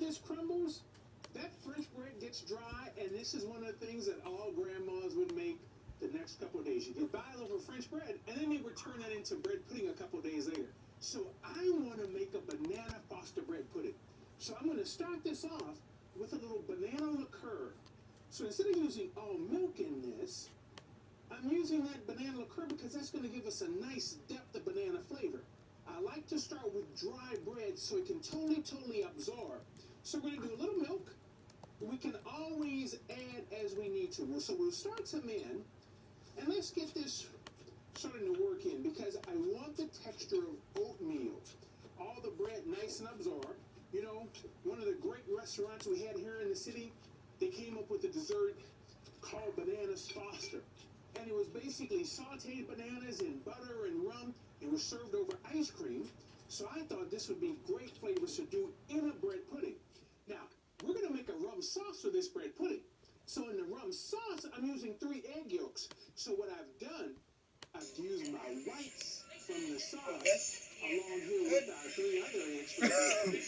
this crumbles, that French bread gets dry, and this is one of the things that all grandmas would make the next couple of days. You could buy a loaf of French bread, and then they would turn that into bread pudding a couple of days later. So I want to make a banana foster bread pudding. So I'm going to start this off with a little banana liqueur. So instead of using all milk in this, I'm using that banana liqueur because that's going to give us a nice depth of banana flavor. I like to start with dry bread so it can totally absorb. So we're going to do a little milk. We can always add as we need to. So we'll start some in, and let's get this starting to work in because I want the texture of oatmeal. All the bread nice and absorbed. You know, one of the great restaurants we had here in the city, they came up with a dessert called Bananas Foster. And it was basically sauteed bananas in butter and rum. It was served over ice cream. So I thought this would be great flavors to do in a bread pudding. Now, we're going to make a rum sauce for this bread pudding. So in the rum sauce, I'm using 3 egg yolks. So what I've done, I've used my whites from the sauce along here with our 3 other eggs from the bread pudding.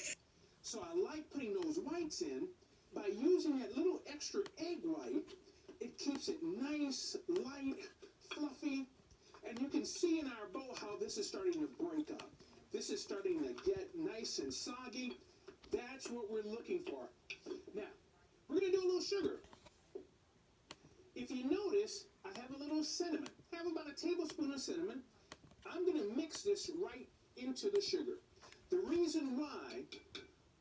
So I like putting those whites in. By using that little extra egg white, it keeps it nice, light, fluffy. And you can see in our bowl how this is starting to break up. This is starting to get nice and soggy. That's what we're looking for. Now, we're going to do a little sugar. If you notice, I have a little cinnamon. I have about a tablespoon of cinnamon. I'm going to mix this right into the sugar. The reason why,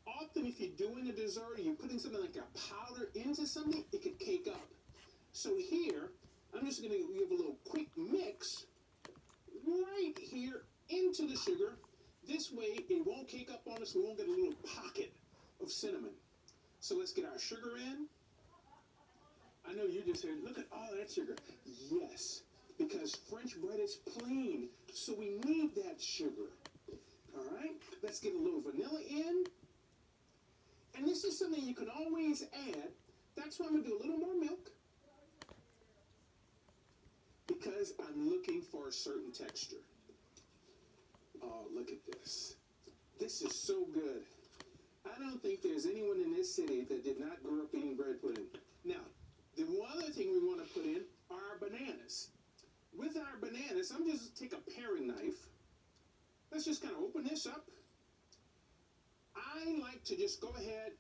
often if you're doing a dessert or you're putting something like a powder into something, it could cake up. So here, I'm just going to give a little quick mix right here into the sugar. This way, it won't cake up on us. We won't get a little pocket of cinnamon. So let's get our sugar in. I know you just said, look at all that sugar. Yes, because French bread is plain, so we need that sugar. All right, let's get a little vanilla in. And this is something you can always add. That's why I'm going to do a little more milk. Because I'm looking for a certain texture. Oh, look at this. This is so good. I don't think there's anyone in this city that did not grow up eating bread pudding. Now, the one other thing we want to put in are our bananas. With our bananas, I'm just take a paring knife. Let's just kind of open this up. I like to just go ahead